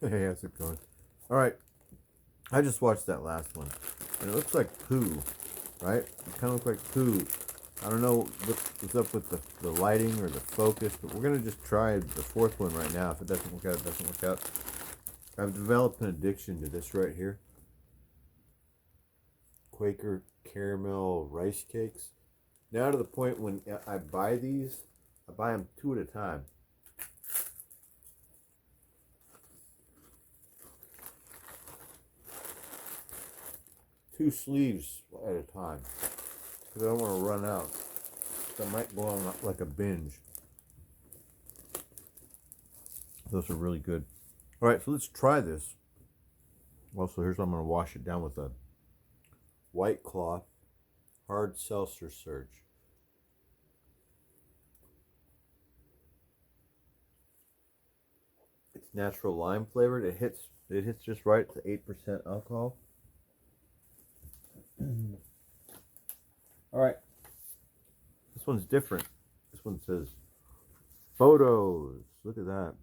Hey, how's it going? All right, I just watched that last one, and it looks like poo, right? It kind of looks like poo. I don't know what's up with the lighting or the focus, but we're gonna just try the fourth one right now. If it doesn't work out, it doesn't work out. I've developed an addiction to this right here. Quaker caramel rice cakes. Now to the point when I buy these, I buy them two at a time. Two sleeves at a time. Because I don't want to run out. So I might go on like a binge. Those are really good. All right, so let's try this. Also, here's what I'm going to wash it down with a White Claw Hard Seltzer Surge. It's natural lime flavored. It hits just right. It's 8% alcohol. All right, this one's different. This one says photos. Look at that.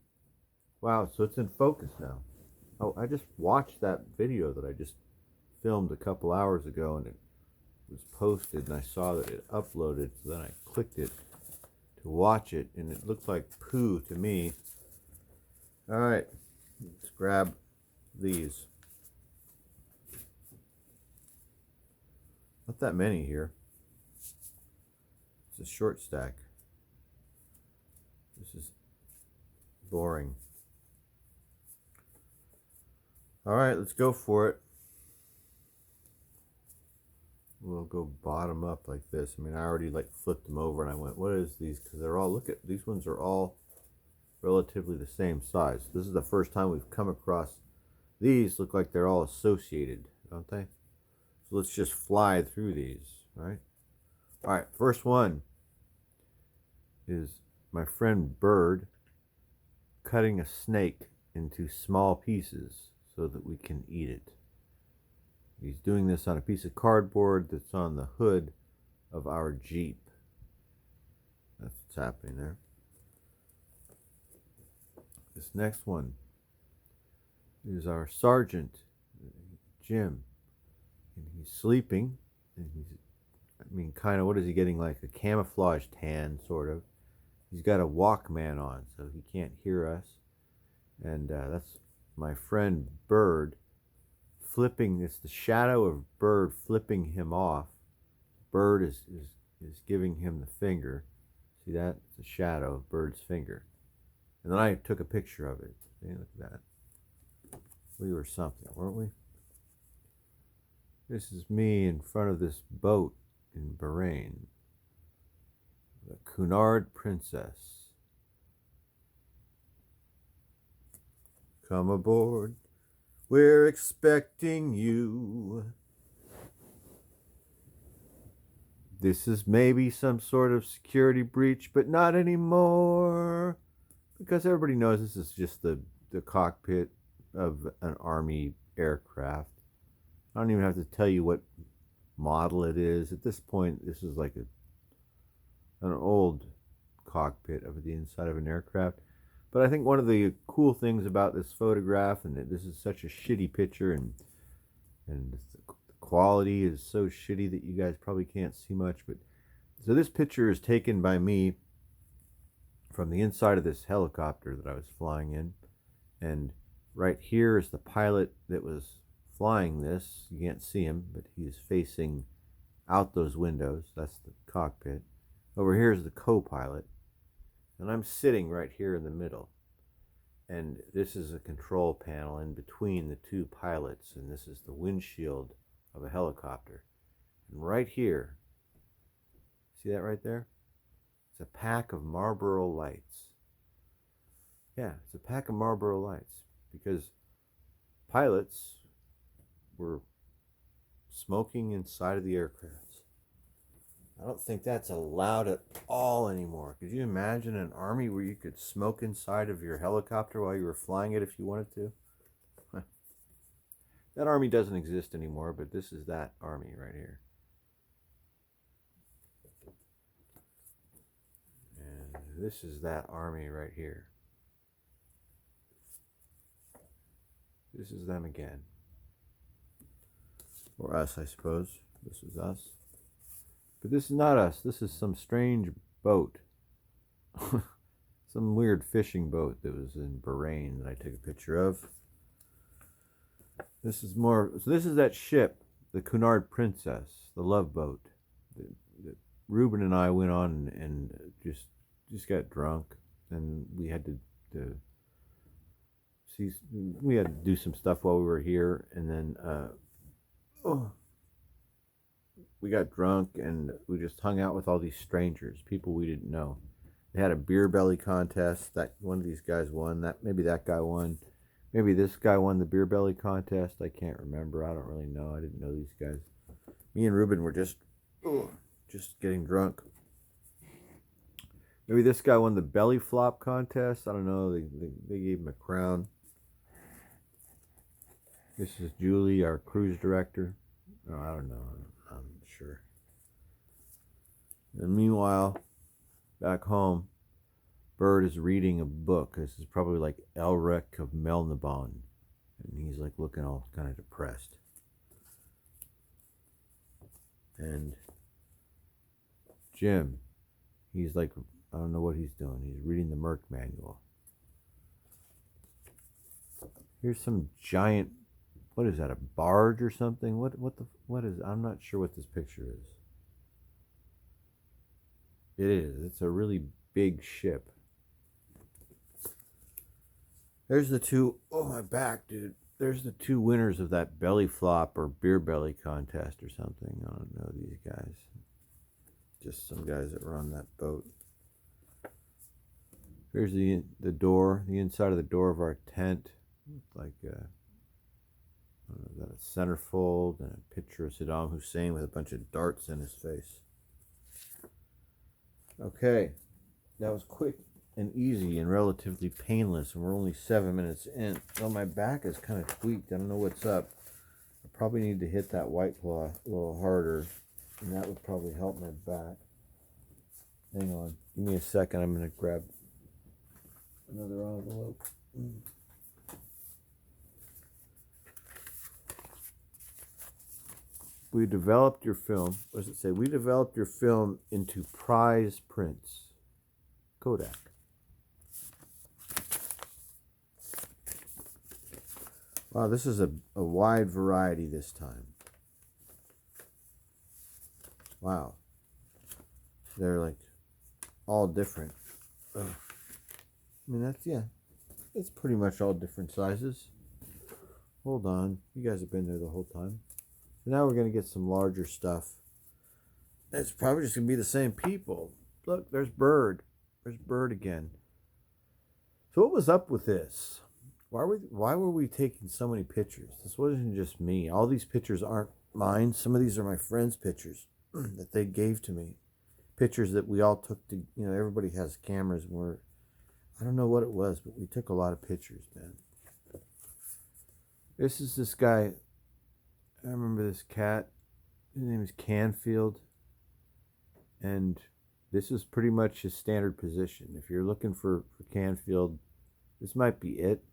Wow, so it's in focus now. Oh, I just watched that video that I just filmed a couple hours ago, and it was posted, and I saw that it uploaded. So then I clicked it to watch it, and it looked like poo to me. All right, let's grab these. Not that many here. It's a short stack. This is boring. All right, let's go for it. We'll go bottom up like this. I mean, I already like flipped them over and I went, what is these? Because they're all, look at, these ones are all relatively the same size. This is the first time we've come across these. Look like they're all associated, don't they? So let's just fly through these, right? All right, first one is my friend Bird cutting a snake into small pieces so that we can eat it. He's doing this on a piece of cardboard that's on the hood of our Jeep. That's what's happening there. This next one is our sergeant, Jim. And he's sleeping. And kind of, what is he getting? Like a camouflage tan, sort of. He's got a Walkman on, so he can't hear us. And that's my friend Bird flipping. It's the shadow of Bird flipping him off. Bird is giving him the finger. See that? It's a shadow of Bird's finger. And then I took a picture of it. See, look at that. We were something, weren't we? This is me in front of this boat in Bahrain. The Cunard Princess. Come aboard. We're expecting you. This is maybe some sort of security breach, but not anymore. Because everybody knows this is just the cockpit of an Army aircraft. I don't even have to tell you what model it is. At this point, this is like an old cockpit of the inside of an aircraft. But I think one of the cool things about this photograph, and that this is such a shitty picture, and the quality is so shitty that you guys probably can't see much. But so this picture is taken by me from the inside of this helicopter that I was flying in, and right here is the pilot that was flying this. You can't see him, but he's facing out those windows. That's the cockpit. Over here is the co-pilot, and I'm sitting right here in the middle. And this is a control panel in between the two pilots, and this is the windshield of a helicopter. And right here, see that right there? It's a pack of Marlboro Lights. Yeah, it's a pack of Marlboro Lights because pilots were smoking inside of the aircraft. I don't think that's allowed at all anymore. Could you imagine an army where you could smoke inside of your helicopter while you were flying it if you wanted to? That army doesn't exist anymore, but this is that army right here. And this is that army right here. This is them again. Or us, I suppose. This is us. But this is not us. This is some strange boat. Some weird fishing boat that was in Bahrain that I took a picture of. This is more. So this is that ship, the Cunard Princess, the Love Boat. That Ruben and I went on and just got drunk, and we had to see. We had to do some stuff while we were here, and then we got drunk and we just hung out with all these strangers, people we didn't know. They had a beer belly contest that one of these guys won. That maybe that guy won. Maybe this guy won the beer belly contest. I can't remember. I don't really know. I didn't know these guys. Me and Ruben were just getting drunk. Maybe this guy won the belly flop contest. I don't know. They gave him a crown. This is Julie, our cruise director. Oh, I don't know. I'm sure. And meanwhile, back home, Bird is reading a book. This is probably like Elric of Melniboné. And he's like looking all kind of depressed. And Jim, he's like, I don't know what he's doing. He's reading the Merc manual. Here's some giant, what is that, a barge or something? What is, I'm not sure what this picture is. It is. It's a really big ship. There's the two, oh my back, dude. There's the two winners of that belly flop or beer belly contest or something. I don't know these guys. Just some guys that were on that boat. Here's the door, the inside of the door of our tent. Like I don't know, that a centerfold and a picture of Saddam Hussein with a bunch of darts in his face. Okay, that was quick and easy and relatively painless, and we're only 7 minutes in. Well, my back is kind of tweaked. I don't know what's up. I probably need to hit that White Claw a little harder, and that would probably help my back. Hang on, give me a second. I'm going to grab another envelope. We developed your film. What does it say? We developed your film into prize prints. Kodak. Wow, this is a wide variety this time. Wow. They're like all different. Ugh. I mean, it's pretty much all different sizes. Hold on. You guys have been there the whole time. So now we're going to get some larger stuff. It's probably just going to be the same people. Look, there's Bird. There's Bird again. So what was up with this? Why were we taking so many pictures? This wasn't just me. All these pictures aren't mine. Some of these are my friends' pictures that they gave to me. Pictures that we all took to, everybody has cameras and I don't know what it was, but we took a lot of pictures, man. This is this guy. I remember this cat. His name is Canfield. And this is pretty much his standard position. If you're looking for Canfield, this might be it.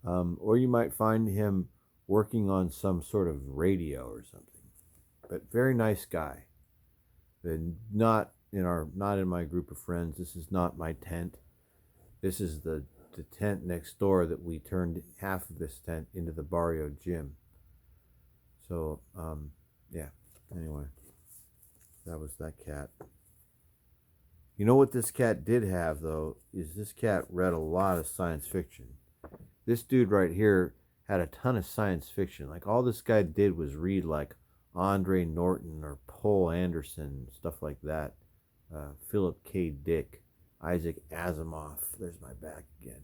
Or you might find him working on some sort of radio or something. But very nice guy. And not in my group of friends. This is not my tent. This is the tent next door that we turned half of this tent into the Barrio gym. So, yeah. Anyway, that was that cat. You know what this cat did have, though, is this cat read a lot of science fiction. This dude right here had a ton of science fiction. Like, all this guy did was read, like, Andre Norton or Poul Anderson, stuff like that. Philip K. Dick, Isaac Asimov. There's my back again.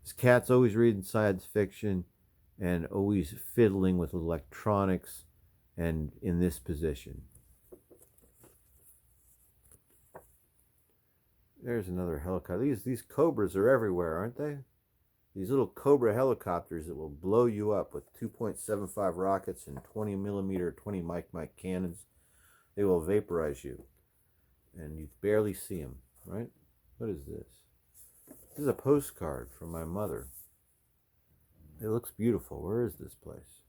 This cat's always reading science fiction and always fiddling with electronics and in this position. There's another helicopter. These Cobras are everywhere, aren't they? These little Cobra helicopters that will blow you up with 2.75 rockets and 20 millimeter, 20 Mike cannons. They will vaporize you. And you barely see them, right? What is this? This is a postcard from my mother. It looks beautiful. Where is this place?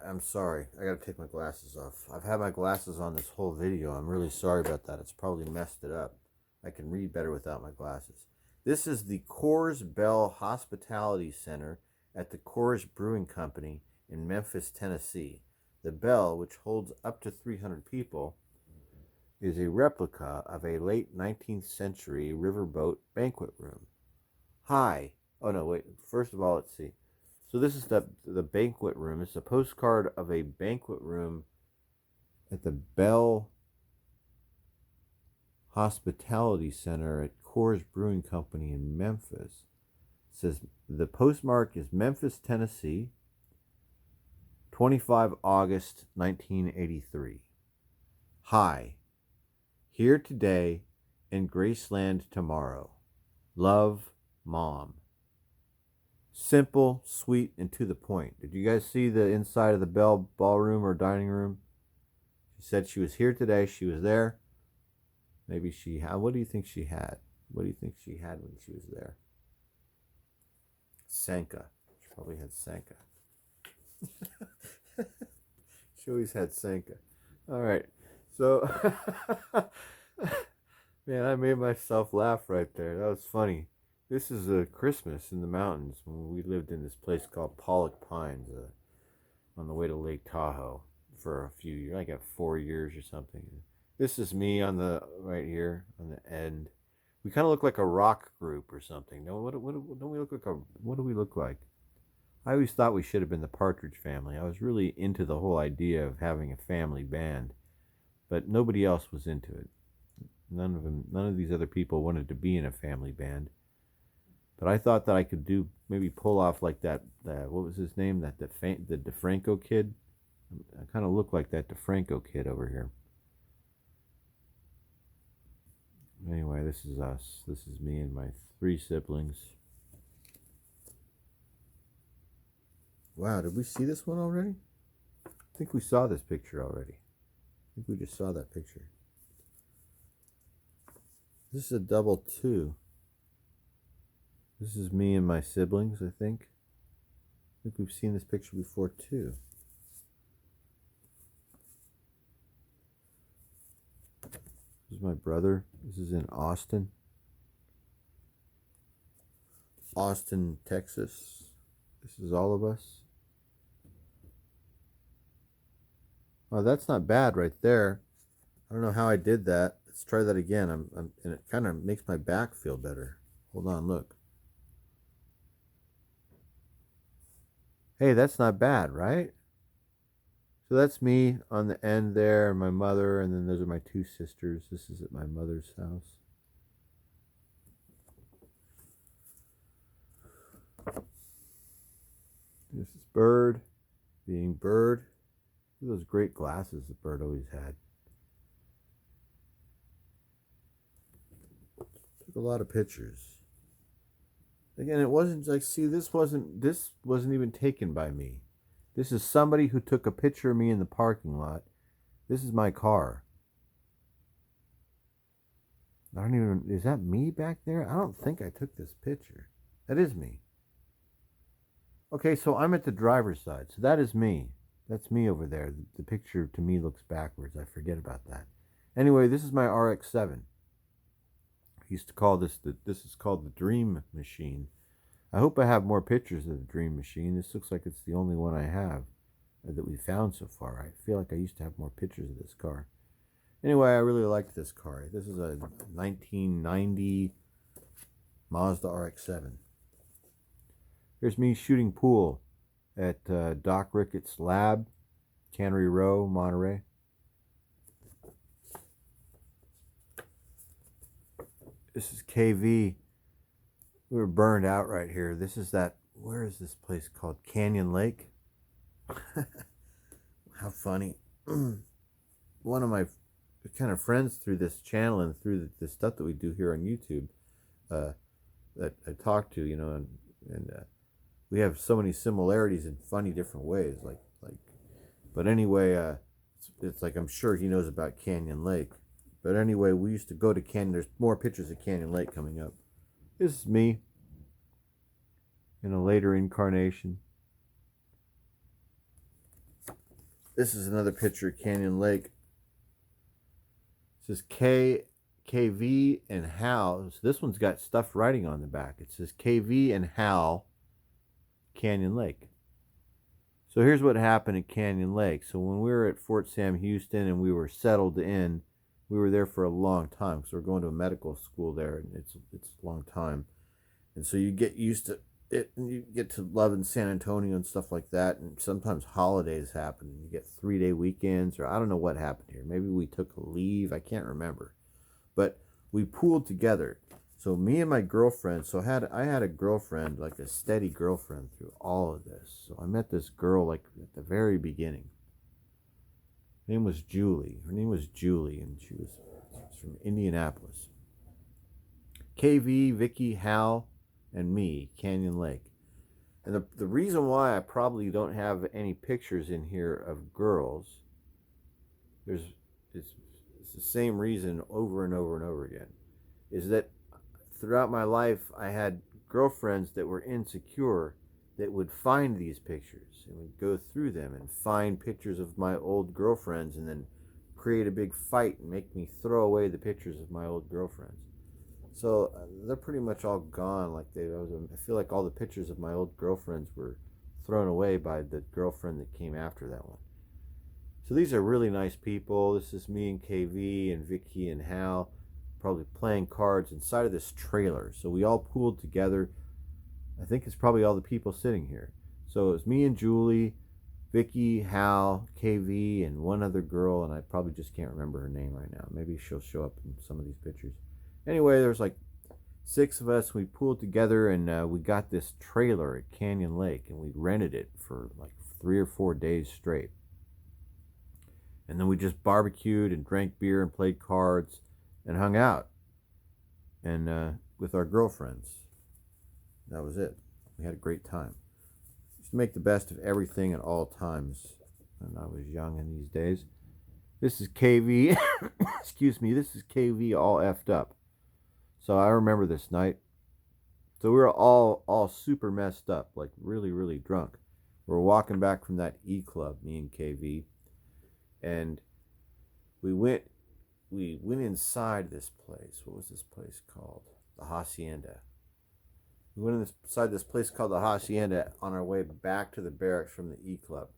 I'm sorry. I gotta take my glasses off. I've had my glasses on this whole video. I'm really sorry about that. It's probably messed it up. I can read better without my glasses. This is the Coors Bell Hospitality Center at the Coors Brewing Company in Memphis, Tennessee. The Bell, which holds up to 300 people, is a replica of a late 19th century riverboat banquet room. Hi. Oh no, wait. First of all, let's see. So this is the banquet room. It's a postcard of a banquet room at the Bell Hospitality Center at Coors Brewing Company in Memphis. It says the postmark is Memphis, Tennessee, 25 August 1983. Hi. Here today and Graceland tomorrow. Love, Mom. Simple, sweet, and to the point. Did you guys see the inside of the Bell ballroom or dining room? She said she was here today. She was there. Maybe she had. What do you think she had? What do you think she had when she was there? Sanka. She probably had Sanka. She always had Sanka. All right. So, man, I made myself laugh right there. That was funny. This is a Christmas in the mountains when we lived in this place called Pollock Pines on the way to Lake Tahoe for a few years, like 4 years or something. This is me on the right here on the end. We kind of look like a rock group or something. No, don't we look like a? What do we look like? I always thought we should have been the Partridge Family. I was really into the whole idea of having a family band, but nobody else was into it. None of these other people wanted to be in a family band. But I thought that I could maybe pull off like that. What was his name? The DeFranco kid. I kind of look like that DeFranco kid over here. Anyway, this is us. This is me and my 3 siblings. Wow, did we see this one already? I think we saw this picture already. I think we just saw that picture. This is a double 2. This is me and my siblings, I think. I think we've seen this picture before too. This is my brother. This is in Austin. Austin, Texas. This is all of us. Oh, that's not bad right there. I don't know how I did that. Let's try that again. And it kind of makes my back feel better. Hold on, look. Hey, that's not bad, right? So that's me on the end there, my mother, and then those are my 2 sisters. This is at my mother's house. This is Bird being Bird. Look at those great glasses that Bird always had. Took a lot of pictures. Again, it wasn't like, see, this wasn't even taken by me. This is somebody who took a picture of me in the parking lot. This is my car. Is that me back there? I don't think I took this picture. That is me. Okay, so I'm at the driver's side. So that is me. That's me over there. The picture to me looks backwards. I forget about that. Anyway, this is my RX-7. I used to call this is called the Dream Machine. I hope I have more pictures of the Dream Machine. This looks like it's the only one I have that we found so far. I feel like I used to have more pictures of this car. Anyway, I really liked this car. This is a 1990 Mazda RX-7. Here's me shooting pool at Doc Ricketts Lab, Cannery Row, Monterey. This is KV. We were burned out right here. This is where is this place called? Canyon Lake? How funny. One of my kind of friends through this channel and through the stuff that we do here on YouTube that I talk to, and we have so many similarities in funny different ways. But anyway, it's like I'm sure he knows about Canyon Lake. But anyway, we used to go to Canyon. There's more pictures of Canyon Lake coming up. This is me in a later incarnation. This is another picture of Canyon Lake. It says KV and Hal. So this one's got stuff writing on the back. It says KV and Hal, Canyon Lake. So here's what happened at Canyon Lake. So when we were at Fort Sam Houston and we were settled in, we were there for a long time because we're going to a medical school there, and it's a long time. And so you get used to it, and you get to loving San Antonio and stuff like that. And sometimes holidays happen, and you get 3-day weekends, or I don't know what happened here. Maybe we took a leave. I can't remember, but we pooled together. So me and my girlfriend. So I had a girlfriend, like a steady girlfriend through all of this. So I met this girl like at the very beginning. Her name was Julie. And she was from Indianapolis. KV, Vicky, Hal, and me, Canyon Lake. And the reason why I probably don't have any pictures in here of girls, it's the same reason over and over and over again, is that throughout my life I had girlfriends that were insecure that would find these pictures and would go through them and find pictures of my old girlfriends and then create a big fight and make me throw away the pictures of my old girlfriends. So they're pretty much all gone. I feel like all the pictures of my old girlfriends were thrown away by the girlfriend that came after that one. So these are really nice people. This is me and KV and Vicky and Hal, probably playing cards inside of this trailer. So we all pooled together. I think it's probably all the people sitting here. So it was me and Julie, Vicky, Hal, KV, and one other girl, and I probably just can't remember her name right now. Maybe she'll show up in some of these pictures. Anyway, there's like 6 of us. We pooled together, and we got this trailer at Canyon Lake, and we rented it for like 3 or 4 days straight. And then we just barbecued and drank beer and played cards and hung out and with our girlfriends. That was it. We had a great time. Just make the best of everything at all times. And I was young in these days. This is KV. Excuse me. This is KV all effed up. So I remember this night. So we were all super messed up, like really, really drunk. We were walking back from that E Club, me and KV, and we went inside this place. What was this place called? The Hacienda. We went inside this place called the Hacienda on our way back to the barracks from the E Club.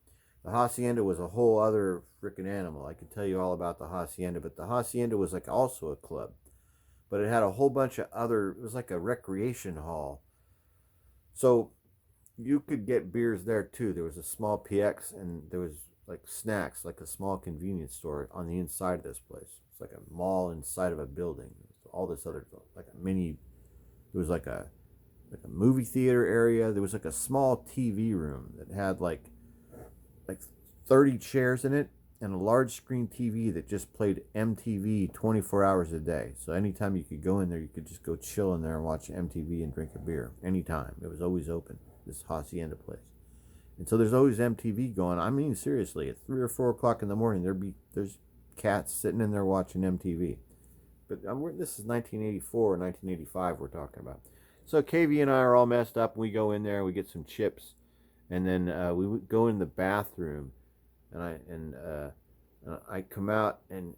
The Hacienda was a whole other freaking animal. I could tell you all about the Hacienda, but the Hacienda was like also a club. But it had a whole bunch of it was like a recreation hall. So you could get beers there too. There was a small PX and there was like snacks, like a small convenience store on the inside of this place. It's like a mall inside of a building. All this other, like a mini, there was like a movie theater area. There was like a small TV room that had like 30 chairs in it and a large screen TV that just played MTV 24 hours a day. So anytime you could go in there, you could just go chill in there and watch MTV and drink a beer. Anytime. It was always open, this Hacienda place. And so there's always MTV going. I mean, seriously, at 3 or 4 o'clock in the morning, there's cats sitting in there watching MTV. But this is 1984 or 1985 we're talking about. So KV and I are all messed up, and we go in there, we get some chips, and then we go in the bathroom, and I come out, and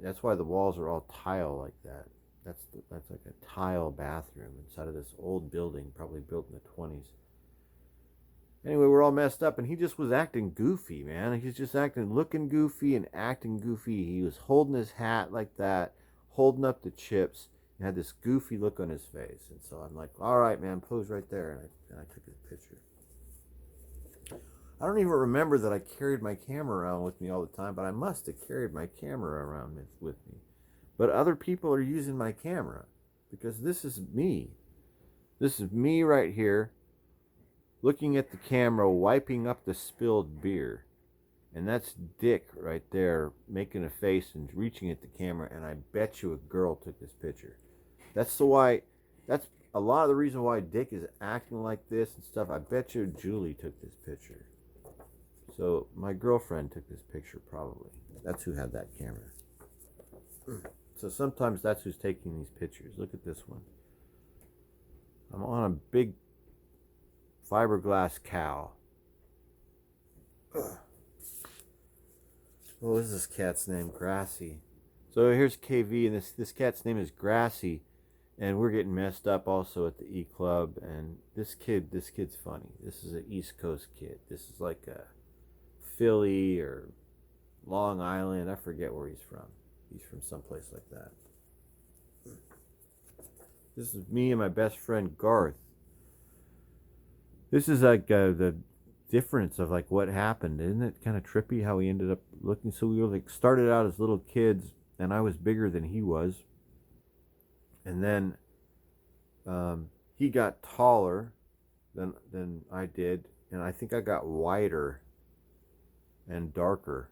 that's why the walls are all tile like that. That's like a tile bathroom inside of this old building, probably built in the 20s. Anyway, we're all messed up, and he just was acting goofy, man. He's just looking goofy and acting goofy. He was holding his hat like that, holding up the chips, and had this goofy look on his face. And so I'm like, all right, man, pose right there. And I took his picture. I don't even remember that I carried my camera around with me all the time, but I must have carried my camera around with me. But other people are using my camera because this is me. This is me right here, looking at the camera, wiping up the spilled beer. And that's Dick right there, making a face and reaching at the camera, and I bet you a girl took this picture. That's a lot of the reason why Dick is acting like this and stuff. I bet you Julie took this picture. So my girlfriend took this picture probably. That's who had that camera. So sometimes that's who's taking these pictures. Look at this one. I'm on a big fiberglass cow. Ugh. What was this cat's name? Grassy. So here's KV, and this cat's name is Grassy, and we're getting messed up also at the E Club. And this kid's funny. This is an East Coast kid. This is like a Philly or Long Island. I forget where he's from. He's from someplace like that. This is me and my best friend Garth. This is like the difference of like what happened. Isn't it kind of trippy how we ended up looking? So we were like started out as little kids, and I was bigger than he was, and then he got taller than I did, and I think I got whiter and darker.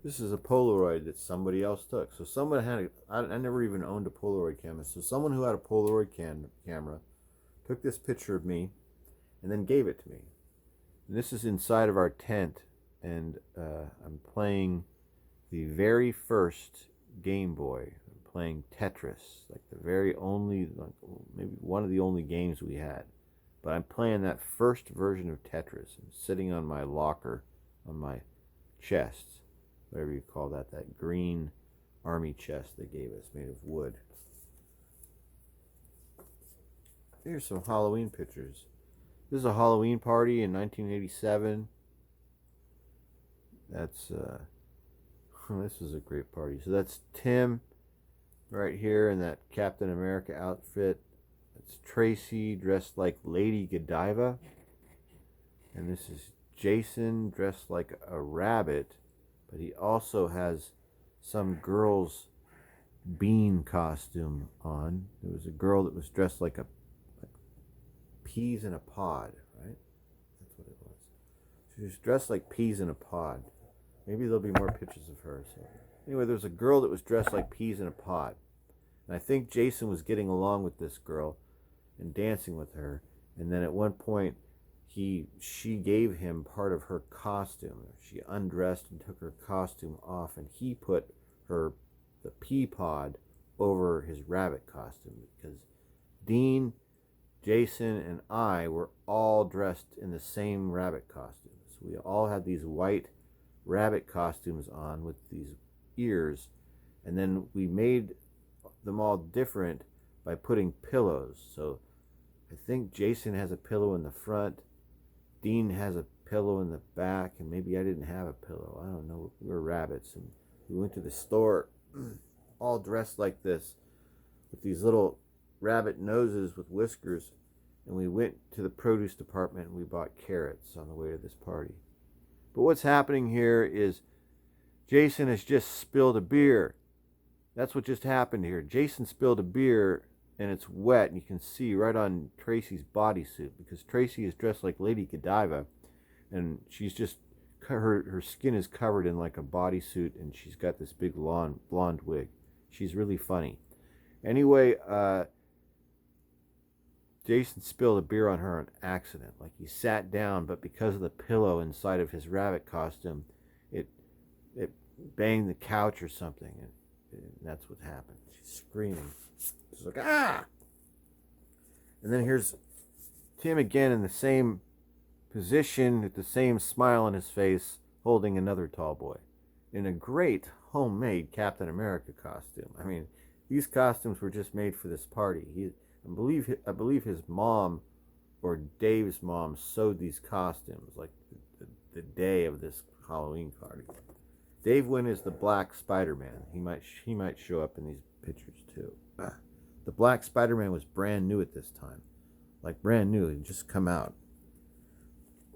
This is a Polaroid that somebody else took. So someone I never even owned a Polaroid camera. So someone who had a Polaroid camera took this picture of me and then gave it to me. And this is inside of our tent, and I'm playing the very first Game Boy. I'm playing Tetris, like the very only, like maybe one of the only games we had. But I'm playing that first version of Tetris. I'm sitting on my locker, on my chest, whatever you call that green army chest they gave us, made of wood. Here's some Halloween pictures. This is a Halloween party in 1987. That's this is a great party. So that's Tim right here in that Captain America outfit. That's Tracy dressed like Lady Godiva. And this is Jason dressed like a rabbit, but he also has some girl's bean costume on. There was a girl that was dressed like peas in a pod, right? That's what it was. She was dressed like peas in a pod. Maybe there'll be more pictures of her. So anyway, there was a girl that was dressed like peas in a pod. And I think Jason was getting along with this girl and dancing with her. And then at one point, she gave him part of her costume. She undressed and took her costume off, and he put the pea pod over his rabbit costume, because Dean, Jason, and I were all dressed in the same rabbit costumes. We all had these white rabbit costumes on with these ears, and then we made them all different by putting pillows. So I think Jason has a pillow in the front, Dean has a pillow in the back, and maybe I didn't have a pillow. I don't know. We were rabbits, and we went to the store all dressed like this with these little rabbit noses with whiskers, and we went to the produce department and we bought carrots on the way to this party. But what's happening here is Jason has just spilled a beer. That's what just happened here. Jason spilled a beer, and it's wet, and you can see right on Tracy's bodysuit, because Tracy is dressed like Lady Godiva, and she's just, her skin is covered in like a bodysuit, and she's got this big blonde wig. She's really funny. Anyway, Jason spilled a beer on her on accident. Like, he sat down, but because of the pillow inside of his rabbit costume, it banged the couch or something, and that's what happened. She's screaming. She's like, ah! And then here's Tim again in the same position, with the same smile on his face, holding another tall boy in a great homemade Captain America costume. I mean, these costumes were just made for this party. I believe his mom, or Dave's mom, sewed these costumes like the day of this Halloween party. Dave Wynn is the Black Spider-Man. He might show up in these pictures too. The Black Spider-Man was brand new at this time, like brand new. It had just come out.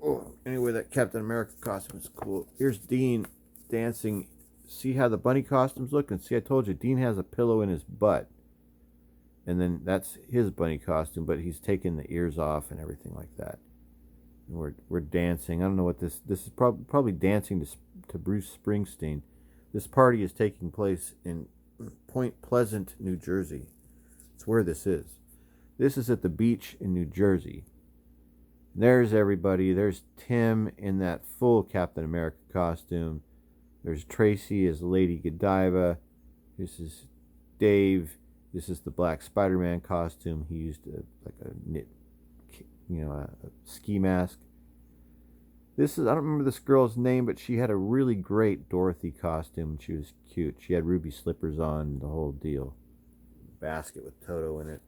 Oh, anyway, that Captain America costume is cool. Here's Dean dancing. See how the bunny costumes look? And see, I told you, Dean has a pillow in his butt. And then that's his bunny costume, but he's taken the ears off and everything like that. And we're dancing. I don't know what this is probably dancing to Bruce Springsteen. This party is taking place in Point Pleasant, New Jersey. It's where this is. This is at the beach in New Jersey. There's everybody. There's Tim in that full Captain America costume. There's Tracy as Lady Godiva. This is Dave. This is the black Spider-Man costume. He used like a knit, a ski mask. This is, I don't remember this girl's name, but she had a really great Dorothy costume. She was cute. She had ruby slippers on, the whole deal. Basket with Toto in it.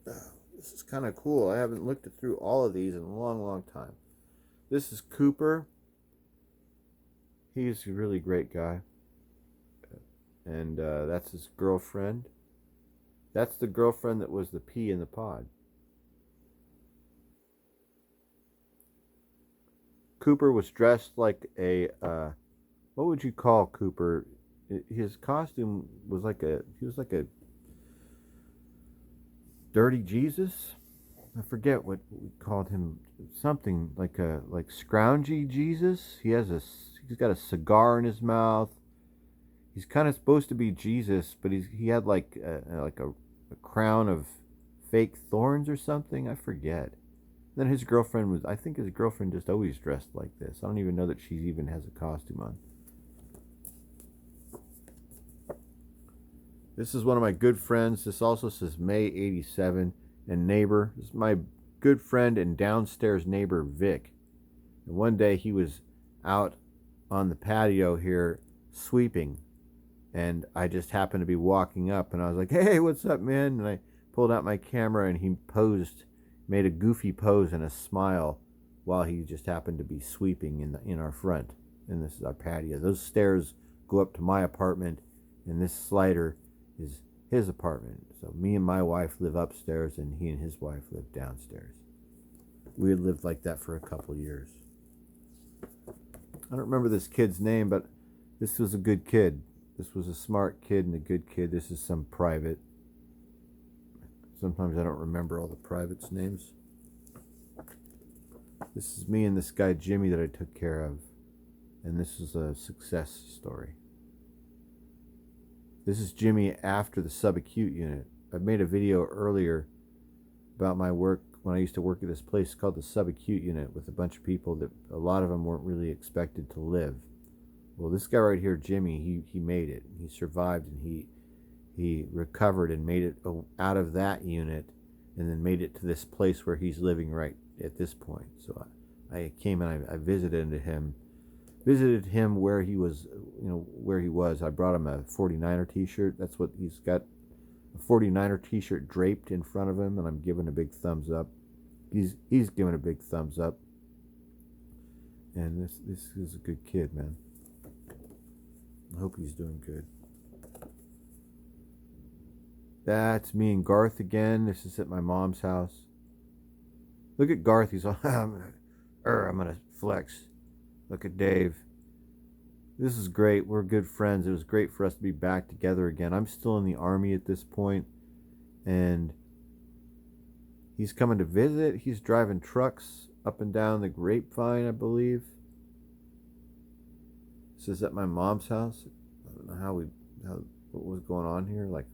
This is kind of cool. I haven't looked through all of these in a long, long time. This is Cooper. He's a really great guy. And that's his girlfriend. That's the girlfriend that was the pea in the pod. Cooper was dressed like a, what would you call Cooper? His costume was he was like a dirty Jesus? I forget what we called him. Something like scroungy Jesus. He's got a cigar in his mouth. He's kind of supposed to be Jesus, but he had like a crown of fake thorns or something. I forget. Then his girlfriend I think his girlfriend just always dressed like this. I don't even know that she even has a costume on. This is one of my good friends. This also says May 87 and neighbor. This is my good friend and downstairs neighbor, Vic. And one day he was out on the patio here sweeping. And I just happened to be walking up and I was like, hey, what's up, man? And I pulled out my camera and he made a goofy pose and a smile while he just happened to be sweeping in our front. And this is our patio. Those stairs go up to my apartment and this slider is his apartment. So me and my wife live upstairs and he and his wife live downstairs. We had lived like that for a couple years. I don't remember this kid's name, but this was a good kid. This was a smart kid and a good kid. This is some private. Sometimes I don't remember all the privates' names. This is me and this guy Jimmy that I took care of. And this is a success story. This is Jimmy after the subacute unit. I've made a video earlier about my work when I used to work at this place called the subacute unit with a bunch of people that a lot of them weren't really expected to live. Well, this guy right here, Jimmy, he made it. He survived and he recovered and made it out of that unit and then made it to this place where he's living right at this point. So I came and I visited him where he was, where he was. I brought him a 49er t-shirt. That's what he's got, a 49er t-shirt draped in front of him, and I'm giving a big thumbs up. He's giving a big thumbs up. And this is a good kid, man. I hope he's doing good. That's me and Garth again. This is at my mom's house. Look at Garth. He's all, I'm gonna flex. Look at Dave. This is great. We're good friends. It was great for us to be back together again. I'm still in the Army at this point, and he's coming to visit. He's driving trucks up and down the Grapevine, I believe. This is at my mom's house. I don't know what was going on here. Like,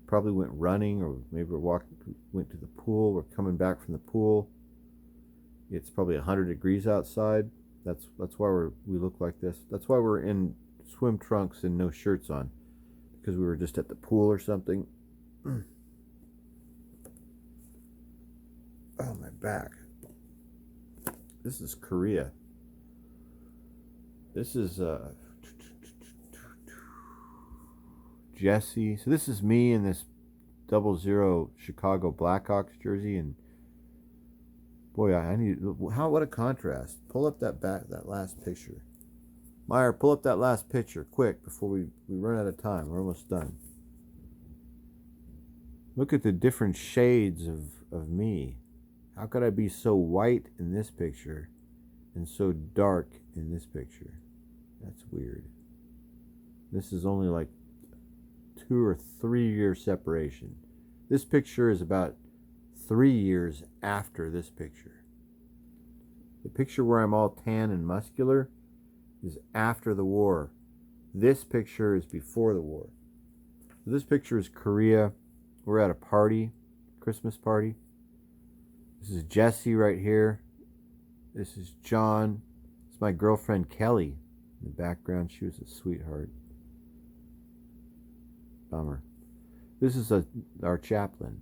probably went running, or maybe went to the pool. We're coming back from the pool. It's probably 100 degrees outside. That's why we look like this. That's why we're in swim trunks and no shirts on, because we were just at the pool or something. Oh, my back. This is Korea. This is Jesse. So this is me in this 00 Chicago Blackhawks jersey, and boy, what a contrast. Pull up that last picture. Meyer, pull up that last picture, quick, before we run out of time. We're almost done. Look at the different shades of me. How could I be so white in this picture and so dark in this picture? That's weird. This is only like 2 or 3 year separation. This picture is about 3 years after this picture. The picture where I'm all tan and muscular is after the war. This picture is before the war. So this picture is Korea. We're at a party, Christmas party. This is Jesse right here. This is John. It's my girlfriend Kelly. In the background, she was a sweetheart. Bummer. This is our chaplain.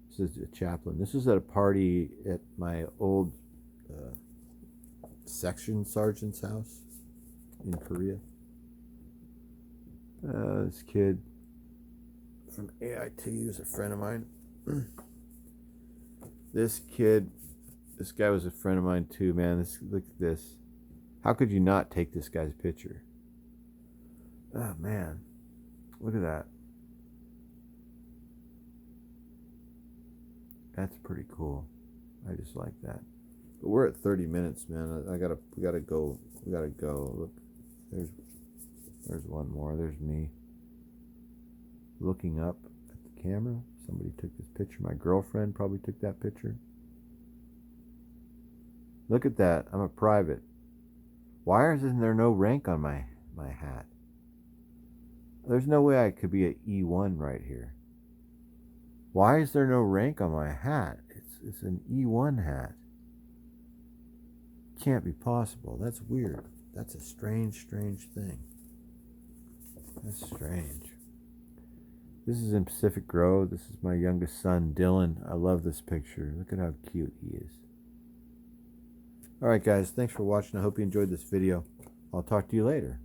This is a chaplain. This was at a party at my old section sergeant's house in Korea. This kid from AIT is a friend of mine. This guy was a friend of mine too, man. Look at this. How could you not take this guy's picture? Oh man, look at that. That's pretty cool. I just like that. But we're at 30 minutes, man. We gotta go. Look, there's one more. There's me looking up at the camera. Somebody took this picture. My girlfriend probably took that picture. Look at that. I'm a private. Why isn't there no rank on my hat? There's no way I could be an E1 right here. Why is there no rank on my hat? It's an E1 hat. Can't be possible. That's weird. That's a strange thing. That's strange. This is in Pacific Grove. This is my youngest son, Dylan. I love this picture. Look at how cute he is. Alright guys, thanks for watching. I hope you enjoyed this video. I'll talk to you later.